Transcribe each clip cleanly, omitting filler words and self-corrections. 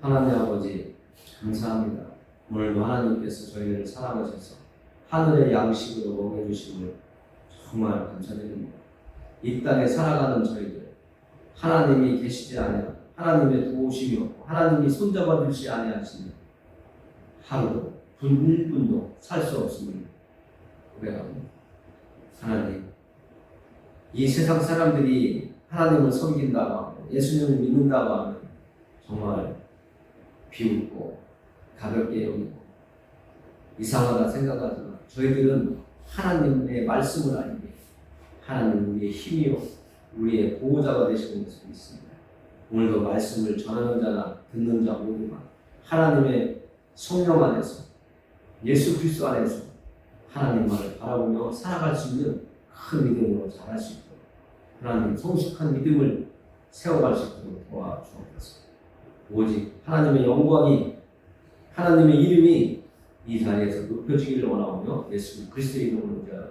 하나님 아버지 감사합니다. 오늘도 하나님께서 저희를 사랑하셔서 하늘의 양식으로 먹여주심을 정말 감사드립니다. 이 땅에 살아가는 저희들, 하나님이 계시지 아니하 하나님의 도우심이 없고 하나님이 손잡아 주시지 아니하시니 하루도 분 1분도 살 수 없음을 고백합니다. 하나님, 이 세상 사람들이 하나님을 섬긴다고 하고 예수님을 믿는다고 하면 정말 비웃고 가볍게 여기고 이상하다 생각하지만 저희들은 하나님의 말씀을 알기에 하나님 우리의 힘이요 우리의 보호자가 되시는 것을 믿습니다. 오늘도 말씀을 전하는 자나 듣는 자 모두가 하나님의 성령 안에서 예수 그리스도 안에서 하나님만을 바라보며 살아갈 수 있는 큰 믿음으로 자랄 수 있도록 하나님 성숙한 믿음을 세워갈 수 있도록 도와주옵소서. 오직 하나님의 영광이 하나님의 이름이 이 자리에서 높여지기를 원하오며 예수 그리스도의 이름으로 기도합니다.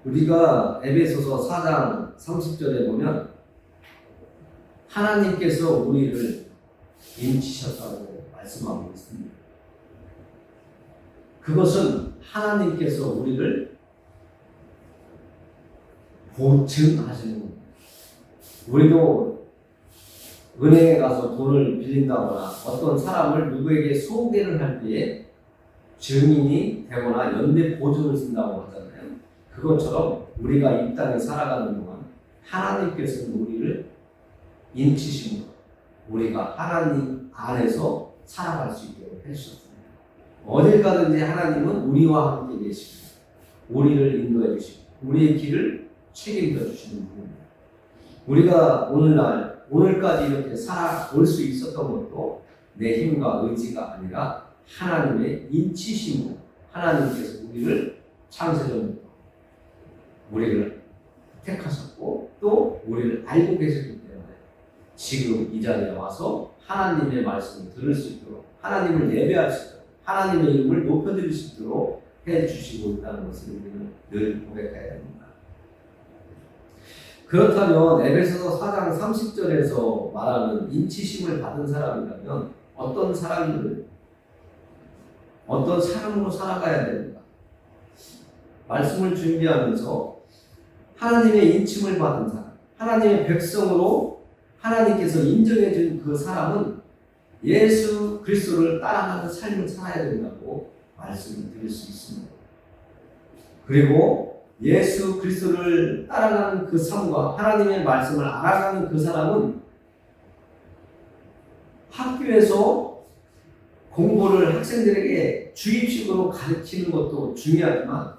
우리가 에베소서 4장 30절에 보면 하나님께서 우리를 인치셨다고 말씀하고 있습니다. 그것은 하나님께서 우리를 보증하시는 겁니다. 우리도 은행에 가서 돈을 빌린다거나 어떤 사람을 누구에게 소개를 할 때에 증인이 되거나 연대 보증을 쓴다고 하잖아요. 그것처럼 우리가 이 땅에 살아가는 동안 하나님께서는 우리를 인치심으로 우리가 하나님 안에서 살아갈 수 있도록 해주셨습니다. 어딜 가든지 하나님은 우리와 함께 계시고 우리를 인도해 주시고 우리의 길을 책임져 주시는 분입니다. 우리가 오늘까지 이렇게 살아올 수 있었던 것도 내 힘과 의지가 아니라 하나님의 인치심으로 하나님께서 우리를 창세전부터 우리를 택하셨고 또 우리를 알고 계셨기 때문에 지금 이 자리에 와서 하나님의 말씀을 들을 수 있도록 하나님을 예배할 수 있도록 하나님의 이름을 높여드릴 수 있도록 해주시고 있다는 것을 우리는 늘 고백해야 됩니다. 그렇다면 에베소서 4장 30절에서 말하는 인치심을 받은 사람이라면 어떤 사람으로 살아가야 됩니까? 말씀을 준비하면서 하나님의 인침을 받은 사람, 하나님의 백성으로 하나님께서 인정해 준 그 사람은 예수 그리스도를 따라가는 삶을 살아야 된다고 말씀을 드릴 수 있습니다. 그리고 예수 그리스도를 따라가는 그 삶과 하나님의 말씀을 알아가는 그 사람은 학교에서 공부를 학생들에게 주입식으로 가르치는 것도 중요하지만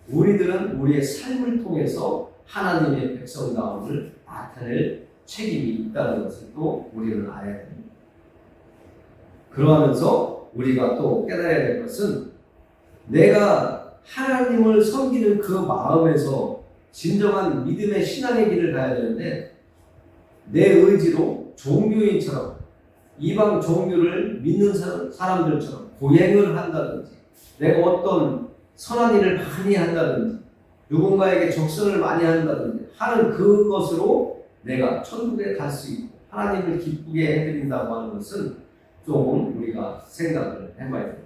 우리들은 우리의 삶을 통해서 하나님의 백성다움을 나타낼 책임이 있다는 것을 또 우리는 알아야 됩니다. 그러하면서 우리가 또 깨달아야 될 것은 내가 하나님을 섬기는 그 마음에서 진정한 믿음의 신앙의 길을 가야 되는데 내 의지로 종교인처럼 이방 종교를 믿는 사람들처럼 고행을 한다든지 내가 어떤 선한 일을 많이 한다든지 누군가에게 적선을 많이 한다든지 하는 그것으로 내가 천국에 갈 수 있고 하나님을 기쁘게 해드린다고 하는 것은 조금 우리가 생각을 해봐야 됩니다.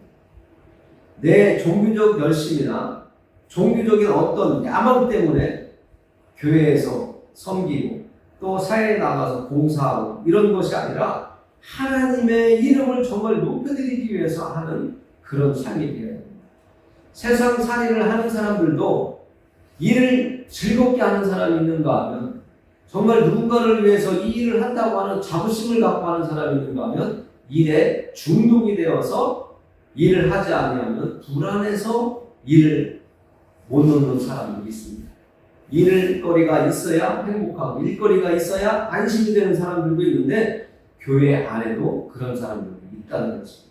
내 종교적 열심이나 종교적인 어떤 야망 때문에 교회에서 섬기고 또 사회에 나가서 봉사하고 이런 것이 아니라 하나님의 이름을 정말 높여드리기 위해서 하는 그런 삶이 되어야 됩니다. 세상 살이를 하는 사람들도 일을 즐겁게 하는 사람이 있는가 하면 정말 누군가를 위해서 이 일을 한다고 하는 자부심을 갖고 하는 사람이 있는가 하면 일에 중독이 되어서 일을 하지 아니하면 불안해서 일을 못 놓는 사람들이 있습니다. 일거리가 있어야 행복하고 일거리가 있어야 안심이 되는 사람들도 있는데 교회 안에도 그런 사람들이 있다는 것입니다.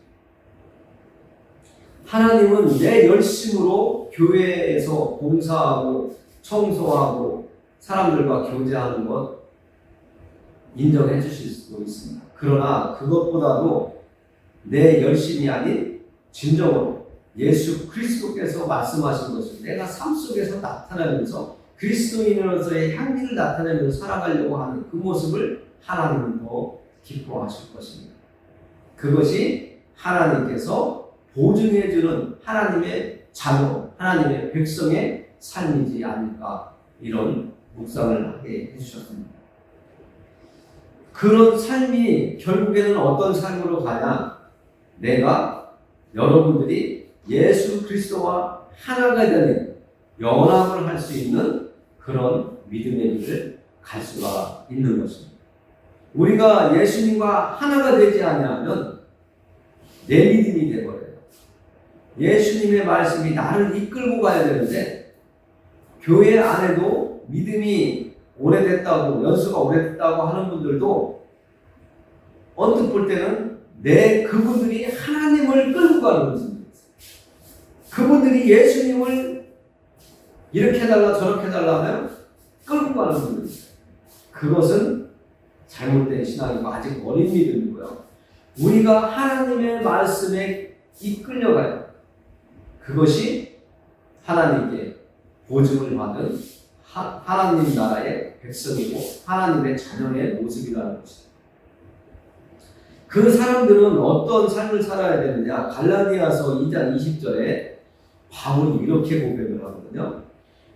하나님은 내 열심으로 교회에서 봉사하고 청소하고 사람들과 교제하는 것 인정해 주실 수도 있습니다. 그러나 그것보다도 내 열심이 아닌 진정으로 예수 그리스도께서 말씀하신 것을 내가 삶 속에서 나타나면서 그리스도인으로서의 향기를 나타내며 살아가려고 하는 그 모습을 하나님은 더 기뻐하실 것입니다. 그것이 하나님께서 보증해주는 하나님의 자녀, 하나님의 백성의 삶이지 않을까, 이런 묵상을 하게 해주셨습니다. 그런 삶이 결국에는 어떤 삶으로 가냐? 내가, 여러분들이 예수 그리스도와 하나가 되는 연합을 할 수 있는 그런 믿음의 길을 갈 수가 있는 것입니다. 우리가 예수님과 하나가 되지 않으면 내 믿음이 되어버려요. 예수님의 말씀이 나를 이끌고 가야 되는데, 교회 안에도 믿음이 오래됐다고, 연수가 오래됐다고 하는 분들도 언뜻 볼 때는 그분들이 하나님을 끌고 가는 것입니다. 그분들이 예수님을 이렇게 해달라 저렇게 해달라 하면 끌고 가는 분들입니다. 그것은 잘못된 신앙이고 아직 어린 믿음이고요. 우리가 하나님의 말씀에 이끌려가요. 그것이 하나님께 보증을 받은 하나님 나라의 백성이고 하나님의 자녀의 모습이라는 것입니다. 그 사람들은 어떤 삶을 살아야 되느냐? 갈라디아서 2장 20절에 바울이 이렇게 고백을 하거든요.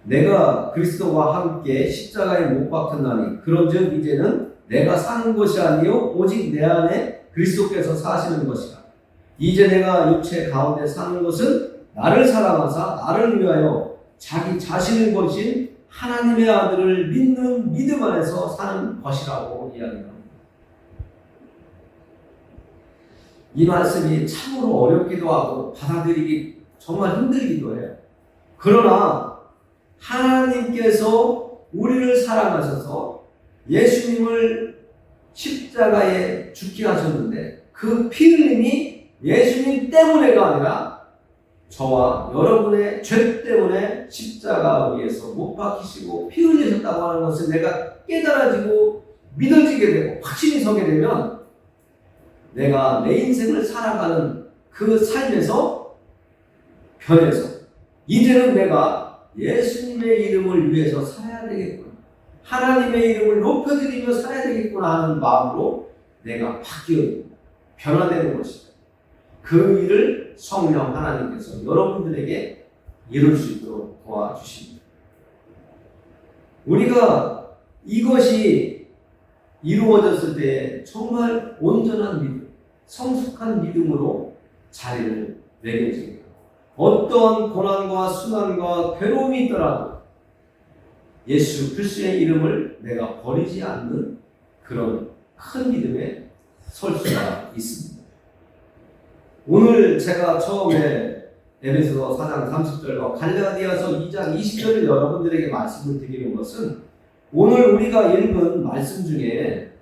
내가 그리스도와 함께 십자가에 못 박혔나니 그런즉 이제는 내가 사는 것이 아니요 오직 내 안에 그리스도께서 사시는 것이라. 이제 내가 육체 가운데 사는 것은 나를 사랑하사 나를 위하여 자기 자신을 거신 하나님의 아들을 믿는 믿음 안에서 사는 것이라고 이야기합니다. 이 말씀이 참으로 어렵기도 하고 받아들이기 정말 힘들기도 해요. 그러나 하나님께서 우리를 사랑하셔서 예수님을 십자가에 죽게 하셨는데 그 피 흘림이 예수님 때문에가 아니라 저와 여러분의 죄 때문에 십자가 위에서 못 박히시고 피 흘리셨다고 하는 것을 내가 깨달아지고 믿어지게 되고 확신이 서게 되면 내가 내 인생을 살아가는 그 삶에서 변해서 이제는 내가 예수님의 이름을 위해서 살아야 되겠구나, 하나님의 이름을 높여드리며 살아야 되겠구나 하는 마음으로 내가 바뀌어 변화되는 것입니다. 그 일을 성령 하나님께서 여러분들에게 이룰 수 있도록 도와주십니다. 우리가 이것이 이루어졌을 때 정말 온전한 믿음, 성숙한 믿음으로 자리를 매겨집니다. 어떤 고난과 순환과 괴로움이 있더라도 예수 그리스도의 이름을 내가 버리지 않는 그런 큰 믿음에 설 수가 있습니다. 오늘 제가 처음에 에베소서 4장 30절과 갈라디아서 2장 20절을 여러분들에게 말씀을 드리는 것은 오늘 우리가 읽은 말씀 중에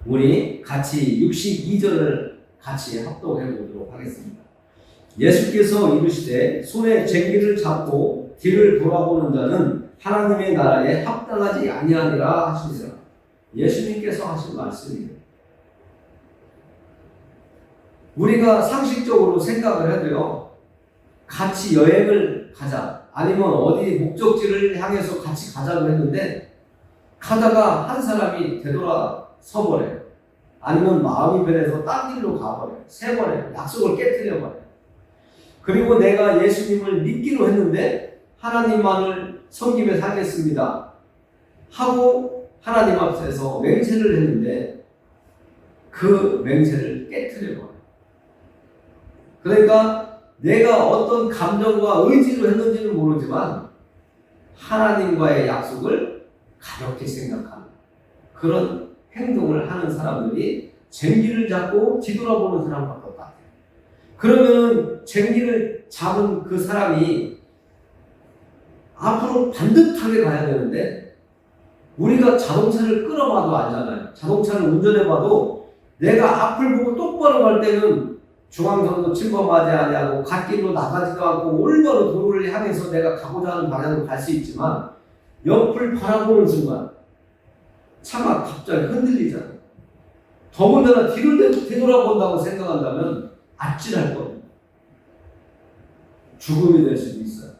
우리 같이 62절을 같이 합독해 보도록 하겠습니다. 예수께서 이르시되 손에 쟁기를 잡고 뒤를 돌아보는 자는 하나님의 나라에 합당하지 아니하니라 하시니라. 예수님께서 하신 말씀이에요. 우리가 상식적으로 생각을 해도요, 같이 여행을 가자, 아니면 어디 목적지를 향해서 같이 가자고 했는데 가다가 한 사람이 되돌아서 버려요. 아니면 마음이 변해서 딴 길로 가버려요. 새버려요. 약속을 깨트려버려요. 그리고 내가 예수님을 믿기로 했는데 하나님만을 섬기며 살겠습니다 하고 하나님 앞에서 맹세를 했는데 그 맹세를 깨트려버려요. 그러니까 내가 어떤 감정과 의지로 했는지는 모르지만 하나님과의 약속을 가볍게 생각하는 그런 행동을 하는 사람들이 쟁기를 잡고 뒤돌아보는 사람과 똑같아요. 그러면 쟁기를 잡은 그 사람이 앞으로 반듯하게 가야 되는데 우리가 자동차를 끌어봐도 알잖아요. 자동차를 운전해봐도 내가 앞을 보고 똑바로 갈 때는 중앙선도 침범하지 아니하고 갓길로 나가지도 않고 올바로 도로를 향해서 내가 가고자 하는 방향으로 갈 수 있지만 옆을 바라보는 순간 차가 갑자기 흔들리잖아요. 더군다나 뒤를 되돌아본다고 생각한다면 아찔할 겁니다. 죽음이 될 수도 있어요.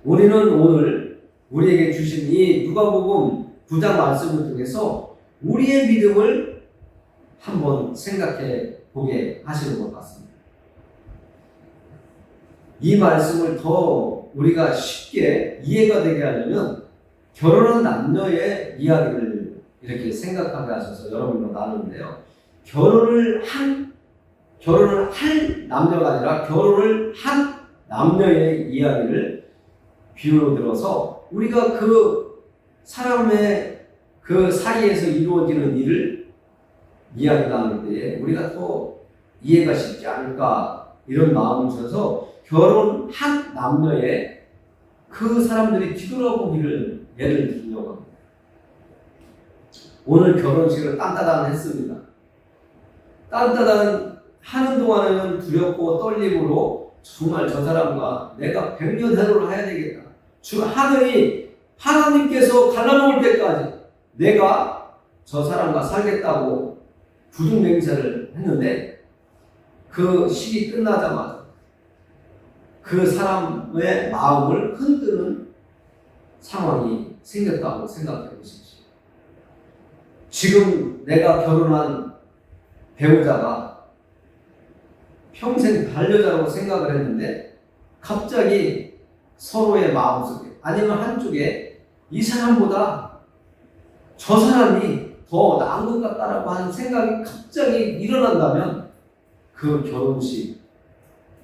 우리는 오늘 우리에게 주신 이 누가복음 9장 말씀을 통해서 우리의 믿음을 한번 생각해 보게 하시는 것 같습니다. 이 말씀을 더 우리가 쉽게 이해가 되게 하려면 결혼한 남녀의 이야기를 이렇게 생각하게 하셔서 여러분과 나누는데요. 결혼을 할 남녀가 아니라 결혼을 한 남녀의 이야기를 비유로 들어서 우리가 그 사람의 그 사이에서 이루어지는 일을 이야기 나눌 때에 우리가 더 이해가 쉽지 않을까 이런 마음을 줘서 결혼한 남녀의 그 사람들이 뒤돌아보기를 예를 들려고 합니다. 오늘 결혼식을 딴따단 했습니다. 딴따단 하는 동안에는 두렵고 떨림으로 정말 저 사람과 내가 100년 해로를 해야 되겠다. 하늘이 하나님께서 갈라놓을 때까지 내가 저 사람과 살겠다고 부둥 맹세를 했는데 그 시기 끝나자마자 그 사람의 마음을 흔드는 상황이 생겼다고 생각해 보십시오. 지금 내가 결혼한 배우자가 평생 반려자라고 생각을 했는데 갑자기 서로의 마음속에 아니면 한쪽에 이 사람보다 저 사람이 더 나은 것 같다라고 하는 생각이 갑자기 일어난다면 그 결혼식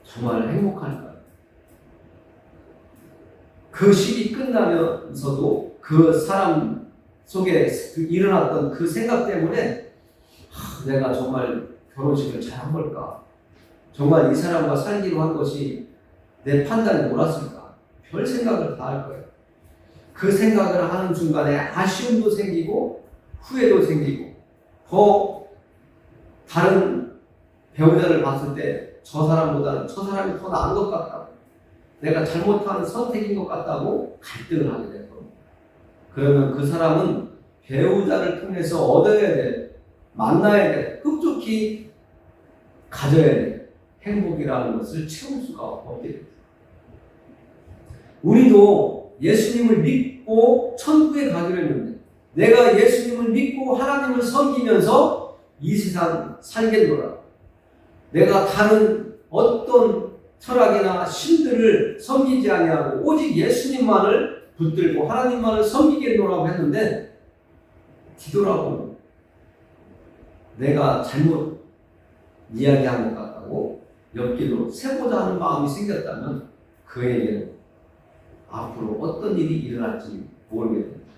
정말 행복할까요? 그 시기 끝나면서도 그 사람 속에 일어났던 그 생각 때문에 내가 정말 결혼식을 잘한 걸까? 정말 이 사람과 살기로 한 것이 내 판단이 옳았을까? 별 생각을 다 할 거예요. 그 생각을 하는 순간에 아쉬움도 생기고 후회도 생기고 더 다른 배우자를 봤을 때 저 사람보다는 저 사람이 더 나은 것 같다고 내가 잘못한 선택인 것 같다고 갈등을 하게 될 겁니다. 그러면 그 사람은 배우자를 통해서 얻어야 될, 만나야 될, 흡족히 가져야 될 행복이라는 것을 채울 수가 없게 됩니다. 우리도 예수님을 믿고 천국에 가기로 했는데 내가 예수님을 믿고 하나님을 섬기면서 이 세상 살겠노라. 내가 다른 어떤 철학이나 신들을 섬기지 아니하고 오직 예수님만을 붙들고 하나님만을 섬기겠노라고 했는데 뒤돌아보면 내가 잘못 이야기한 것 같다고 옆길로 새보자 하는 마음이 생겼다면 그에게는 앞으로 어떤 일이 일어날지 모르게 됩니다.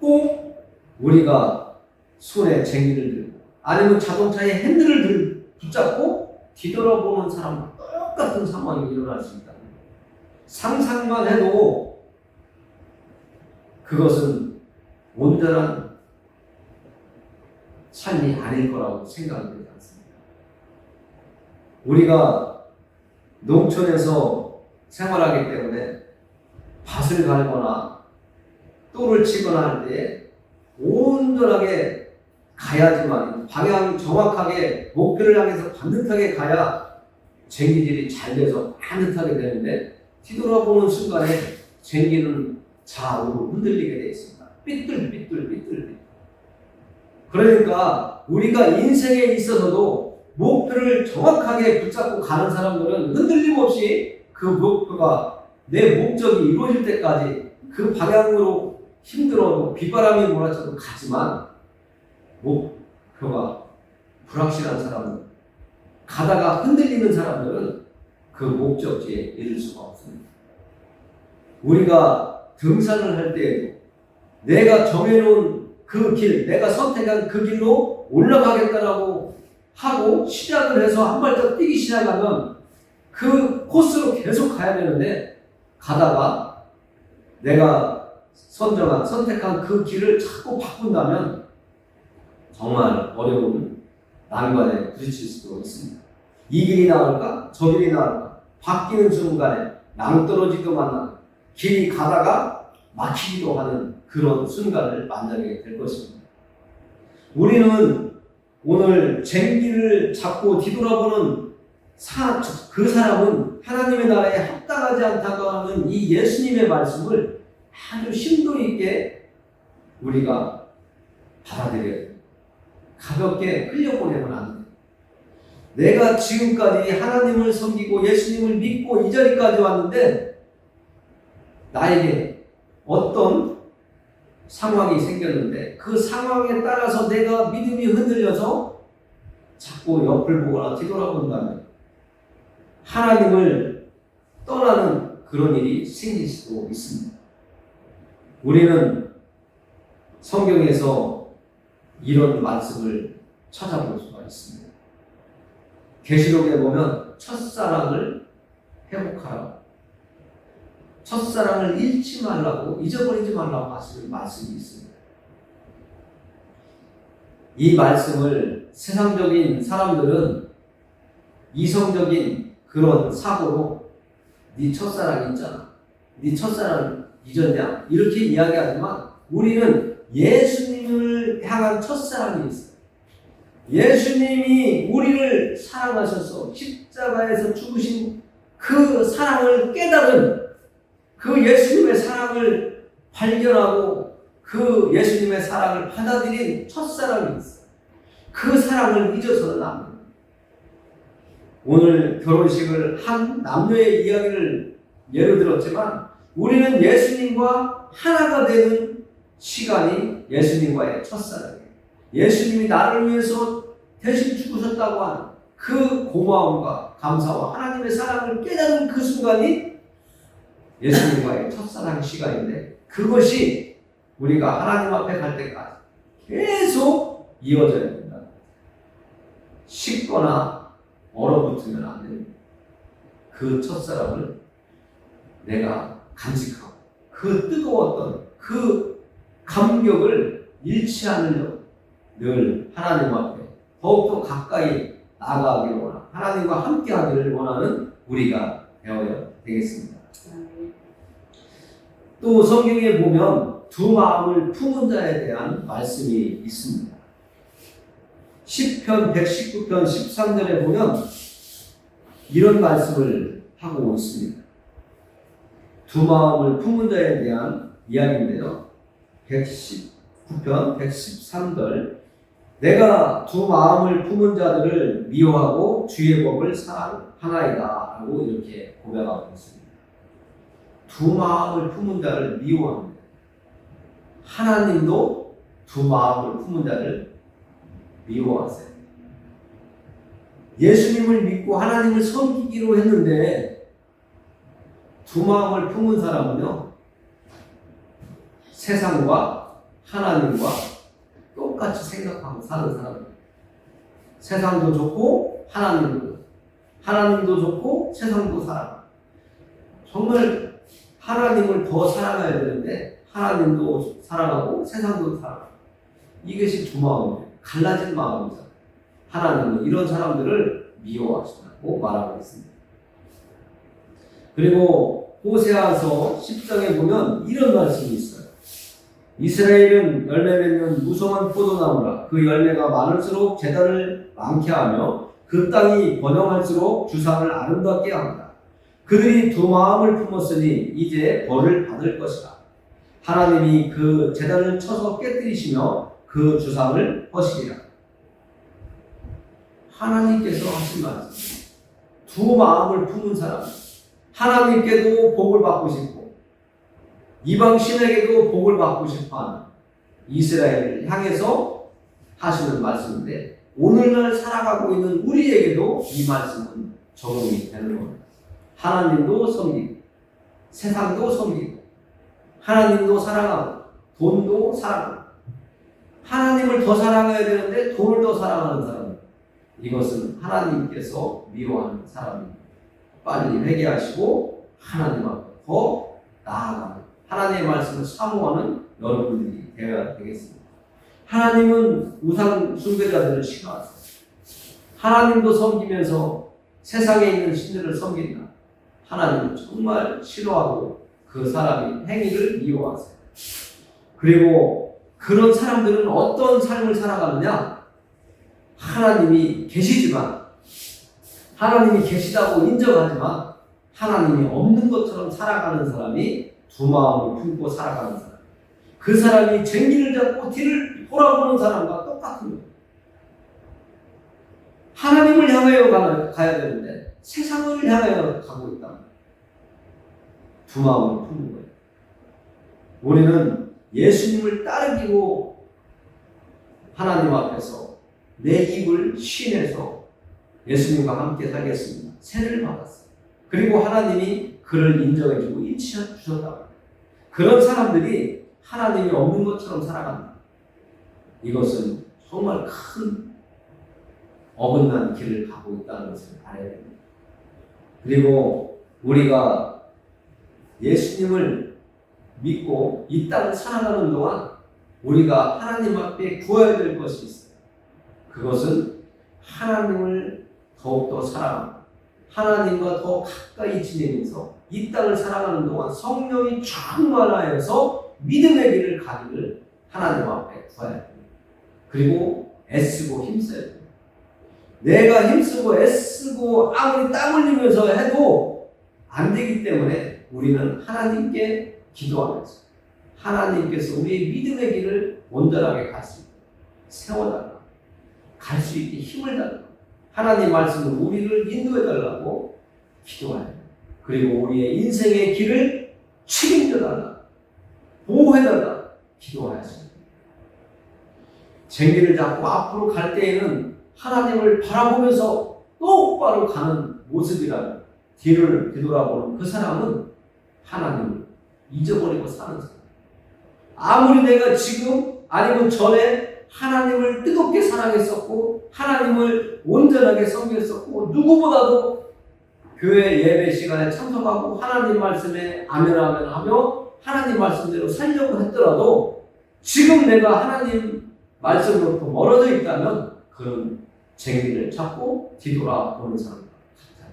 꼭 우리가 손에 쟁기를 들고 아니면 자동차에 핸들을 붙잡고 뒤돌아보는 사람과 똑같은 상황이 일어날 수 있다. 상상만 해도 그것은 온전한 삶이 아닐 거라고 생각이 되지 않습니다. 우리가 농촌에서 생활하기 때문에 밭을 갈거나 또를 치거나 할 때 온전하게 가야지만 방향 정확하게 목표를 향해서 반듯하게 가야 쟁기질이 잘 돼서 반듯하게 되는데 뒤돌아보는 순간에 쟁기는 좌우로 흔들리게 되어 있습니다. 삐뚤. 그러니까 우리가 인생에 있어서도 목표를 정확하게 붙잡고 가는 사람들은 흔들림 없이 그 목표가 내 목적이 이루어질 때까지 그 방향으로 힘들어도 빗바람이 몰아쳐도 가지만 목표가 불확실한 사람들, 가다가 흔들리는 사람들은 그 목적지에 이를 수가 없습니다. 우리가 등산을 할 때에도 내가 정해놓은 그 길, 내가 선택한 그 길로 올라가겠다라고 하고 시작을 해서 한 발짝 뛰기 시작하면 그 코스로 계속 가야 되는데 가다가 내가 선택한 그 길을 자꾸 바꾼다면 정말 어려운 난관에 부딪힐 수도 있습니다. 이 길이 나을까? 저 길이 나을까? 바뀌는 순간에 낭떠러지도 만나고 길이 가다가 막히기도 하는 그런 순간을 만나게 될 것입니다. 우리는 오늘 쟁기를 잡고 뒤돌아보는 그 사람은 하나님의 나라에 합당하지 않다고 하는 이 예수님의 말씀을 아주 심도 있게 우리가 받아들여야 돼요. 가볍게 흘려보내면 안 돼요. 내가 지금까지 하나님을 섬기고 예수님을 믿고 이 자리까지 왔는데 나에게 어떤 상황이 생겼는데 그 상황에 따라서 내가 믿음이 흔들려서 자꾸 옆을 보거나 뒤돌아본다면 하나님을 떠나는 그런 일이 생길 수도 있습니다. 우리는 성경에서 이런 말씀을 찾아볼 수가 있습니다. 계시록에 보면 첫사랑을 회복하라, 첫사랑을 잃지 말라고, 잊어버리지 말라고 하시는 말씀이 있습니다. 이 말씀을 세상적인 사람들은 이성적인 그런 사고로 네 첫사랑이 있잖아, 네 첫사랑 잊었냐? 이렇게 이야기하지만 우리는 예수님을 향한 첫사랑이 있어요. 예수님이 우리를 사랑하셔서 십자가에서 죽으신 그 사랑을 깨달은 그 예수님의 사랑을 발견하고 그 예수님의 사랑을 받아들인 첫사랑이 있어요. 그 사랑을 잊어서는 안 됩니다. 오늘 결혼식을 한 남녀의 이야기를 예로 들었지만 우리는 예수님과 하나가 되는 시간이 예수님과의 첫사랑이에요. 예수님이 나를 위해서 대신 죽으셨다고 하는 그 고마움과 감사와 하나님의 사랑을 깨닫는 그 순간이 예수님과의 첫사랑 시간인데 그것이 우리가 하나님 앞에 갈 때까지 계속 이어져야 된다. 식거나 얼어붙으면 안 됩니다. 그 첫사랑을 내가 간직하고 그 뜨거웠던 그 감격을 잃지 않으려고 늘 하나님 앞에 더욱더 가까이 나아가기를 원하는, 하나님과 함께 하기를 원하는 우리가 되어야 되겠습니다. 또 성경에 보면 두 마음을 품은 자에 대한 말씀이 있습니다. 시편 119편 13절에 보면 이런 말씀을 하고 있습니다. 두 마음을 품은 자에 대한 이야기인데요. 119편 113절 내가 두 마음을 품은 자들을 미워하고 주의 법을 사랑하나이다 라고 이렇게 고백하고 있습니다. 두 마음을 품은 자를 미워합니다. 하나님도 두 마음을 품은 자를 미워하세요. 예수님을 믿고 하나님을 섬기기로 했는데 두 마음을 품은 사람은요, 세상과 하나님과 똑같이 생각하고 사는 사람입니다. 세상도 좋고 하나님도 좋고 세상도 사랑하고, 정말 하나님을 더 사랑해야 되는데 하나님도 사랑하고 세상도 사랑하고, 이것이 두 마음이에요. 갈라진 마음이죠. 하나님은 이런 사람들을 미워하신다고 말하고 있습니다. 그리고 호세아서 10장에 보면 이런 말씀이 있어요. 이스라엘은 열매 맺는 무성한 포도나무라. 그 열매가 많을수록 제단을 많게 하며 그 땅이 번영할수록 주상을 아름답게 합니다. 그들이 두 마음을 품었으니 이제 벌을 받을 것이다. 하나님이 그 제단을 쳐서 깨뜨리시며 그 주상을 허시리라. 하나님께서 하신 말씀. 두 마음을 품은 사람, 하나님께도 복을 받고 싶고 이방 신에게도 복을 받고 싶어하는 이스라엘을 향해서 하시는 말씀인데, 오늘날 살아가고 있는 우리에게도 이 말씀은 적용이 되는 겁니다. 하나님도 섬기고 세상도 섬기고 하나님도 사랑하고 돈도 사랑하고, 하나님을 더 사랑해야 되는데 돈을 더 사랑하는 사람, 이것은 하나님께서 미워하는 사람입니다. 빨리 회개하시고 하나님 앞에 더 나아가는, 하나님의 말씀을 사모하는 여러분들이 되어야 되겠습니다. 하나님은 우상 숭배자들을 싫어하세요. 하나님도 섬기면서 세상에 있는 신들을 섬긴다. 하나님은 정말 싫어하고 그 사람의 행위를 미워하세요. 그리고 그런 사람들은 어떤 삶을 살아가느냐? 하나님이 계시지만, 하나님이 계시다고 인정하지만 하나님이 없는 것처럼 살아가는 사람이 두 마음을 품고 살아가는 사람. 그 사람이 쟁기를 잡고 뒤를 돌아보는 사람과 똑같은 거예요. 하나님을 향하여 가야 되는데 세상을 향하여 가고 있다. 두 마음을 품는 거예요. 우리는 예수님을 따르기로 하나님 앞에서 내 입을 쉰해서 예수님과 함께 살겠습니다. 세를 받았어요. 그리고 하나님이 그를 인정해주고 인치해 주셨다. 그런 사람들이 하나님이 없는 것처럼 살아간다. 이것은 정말 큰 어긋난 길을 가고 있다는 것을 알아야 됩니다. 그리고 우리가 예수님을 믿고 이 땅을 살아가는 동안 우리가 하나님 앞에 구해야 될 것이 있어요. 그것은 하나님을 더욱더 사랑하고 하나님과 더 가까이 지내면서 이 땅을 살아가는 동안 성령이 충만하여서 믿음의 길을 가기를 하나님 앞에 구해야 됩니다. 그리고 애쓰고 힘써야 됩니다. 내가 힘쓰고 애쓰고 아무리 땀 흘리면서 해도 안 되기 때문에 우리는 하나님께 기도하면서 하나님께서 우리의 믿음의 길을 온전하게 갈 수 있게 세워달라. 갈 수 있게 힘을 달라. 하나님 말씀으로 우리를 인도해달라고 기도해야 됩니다. 그리고 우리의 인생의 길을 책임져달라. 보호해달라. 기도하였습니다. 쟁기를 잡고 앞으로 갈 때에는 하나님을 바라보면서 똑바로 가는 모습이라면 뒤를 뒤돌아보는 그 사람은 하나님을 잊어버리고 사는 사람. 아무리 내가 지금 아니면 전에 하나님을 뜨겁게 사랑했었고 하나님을 온전하게 섬겼었고 누구보다도 교회 예배 시간에 참석하고 하나님 말씀에 아멘 아멘 하며 하나님 말씀대로 살려고 했더라도 지금 내가 하나님 말씀으로부터 멀어져 있다면 그런 쟁기를 잡고 뒤돌아보는 사람 같아요.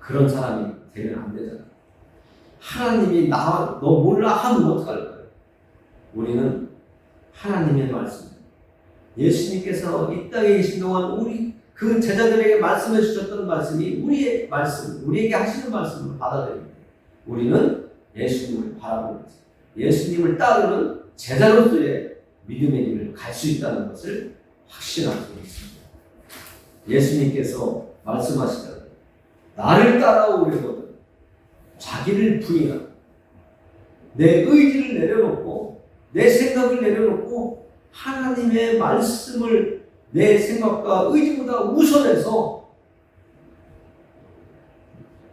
그런 사람이 되면 안 되잖아요. 하나님이 너 몰라 하면 어떡할까요? 우리는 하나님의 말씀, 예수님께서 이 땅에 계신 동안 우리 그 제자들에게 말씀해 주셨던 말씀이 우리의 말씀, 우리에게 하시는 말씀을 받아들입니다. 우리는 예수님을 바라보면서 예수님을 따르는 제자로서의 믿음의 길을 갈 수 있다는 것을 확신할 수 있습니다. 예수님께서 말씀하시잖아요. 나를 따라오려거든 자기를 부인하고 내 의지를 내려놓고 내 생각을 내려놓고 하나님의 말씀을 내 생각과 의지보다 우선해서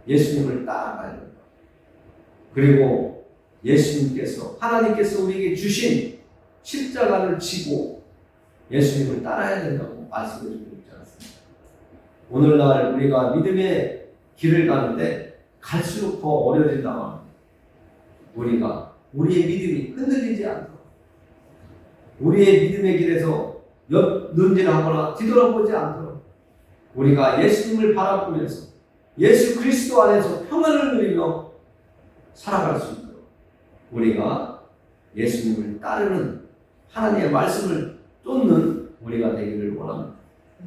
예수님을 따라가야 된다. 그리고 예수님께서 하나님께서 우리에게 주신 십자가를 지고 예수님을 따라야 된다고 말씀해 주고 있지 않습니까? 오늘날 우리가 믿음의 길을 가는데 갈수록 더 어려진다고 합니다. 우리가 우리의 믿음이 흔들리지 않도록 우리의 믿음의 길에서 눈질하거나 뒤돌아보지 않도록 우리가 예수님을 바라보면서 예수 그리스도 안에서 평안을 누리며 살아갈 수 있도록 우리가 예수님을 따르는 하나님의 말씀을 쫓는 우리가 되기를 원합니다.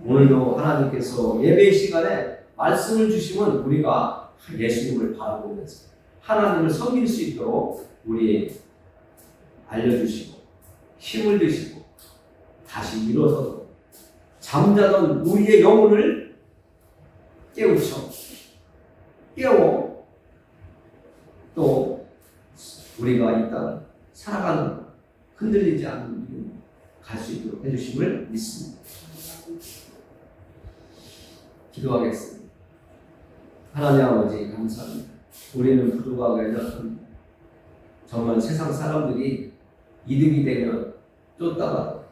오늘도 하나님께서 예배 시간에 말씀을 주시면 우리가 예수님을 바라보면서 하나님을 섬길 수 있도록 우리에게 알려주시고 힘을 주시고 다시 일어서서 잠자던 우리의 영혼을 깨워 또 우리가 이 땅을 살아가는 흔들리지 않는 길 갈 수 있도록 해주심을 믿습니다. 기도하겠습니다. 하나님 아버지 감사합니다. 우리는 부족하고 연약합니다. 정말 세상 사람들이 이득이 되면 쫓다가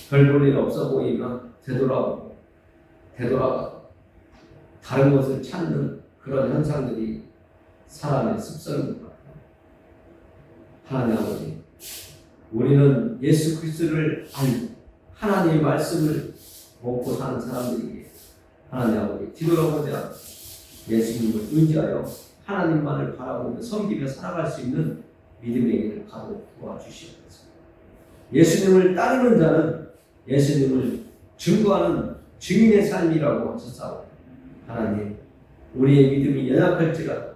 별 볼 일 없어 보이면 되돌아가고 다른 것을 찾는 그런 현상들이 사람의 습성인 것 같아요. 하나님 아버지, 우리는 예수 그리스도를 알고 하나님의 말씀을 먹고 사는 사람들에게 하나님 아버지 뒤돌아보지 않고 예수님을 의지하여 하나님만을 바라보며 섬기며 살아갈 수 있는 믿음의 길을 가도록 도와주시옵소서. 예수님을 따르는 자는 예수님을 증거하는 증인의 삶이라고 하셨사오니 하나님 우리의 믿음이 연약할지라도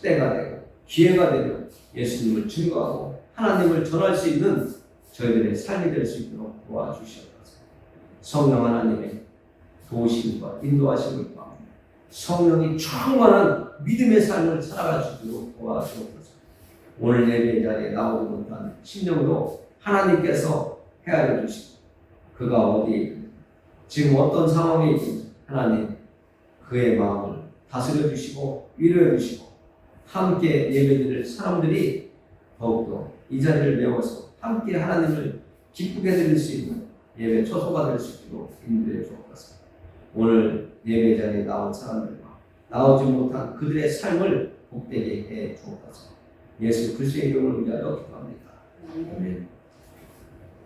때가 되고 기회가 되면 예수님을 증거하고 하나님을 전할 수 있는 저희들의 삶이 될 수 있도록 도와주시옵소서. 성령 하나님의 도우심과 인도하심을 구합니다. 성령이 충만한 믿음의 삶을 살아갈 수 있도록 도와주옵소서. 오늘 예배 자리에 나오지 못한 심령도 하나님께서 헤아려 주시고 그가 어디에 있든지 지금 어떤 상황에 있든지 하나님 그의 마음을 다스려 주시고 위로해 주시고 함께 예배드릴 사람들이 더욱더 이 자리를 메워서 함께 하나님을 기쁘게 드릴 수 있는 예배 초소가 될 수 있도록 인도해 주옵소서. 오늘 예배 자리에 나온 사람들과 나오지 못한 그들의 삶을 복되게 해 주옵소서. 예수 그리스도의 이름을 위하여 기도합니다. 아멘.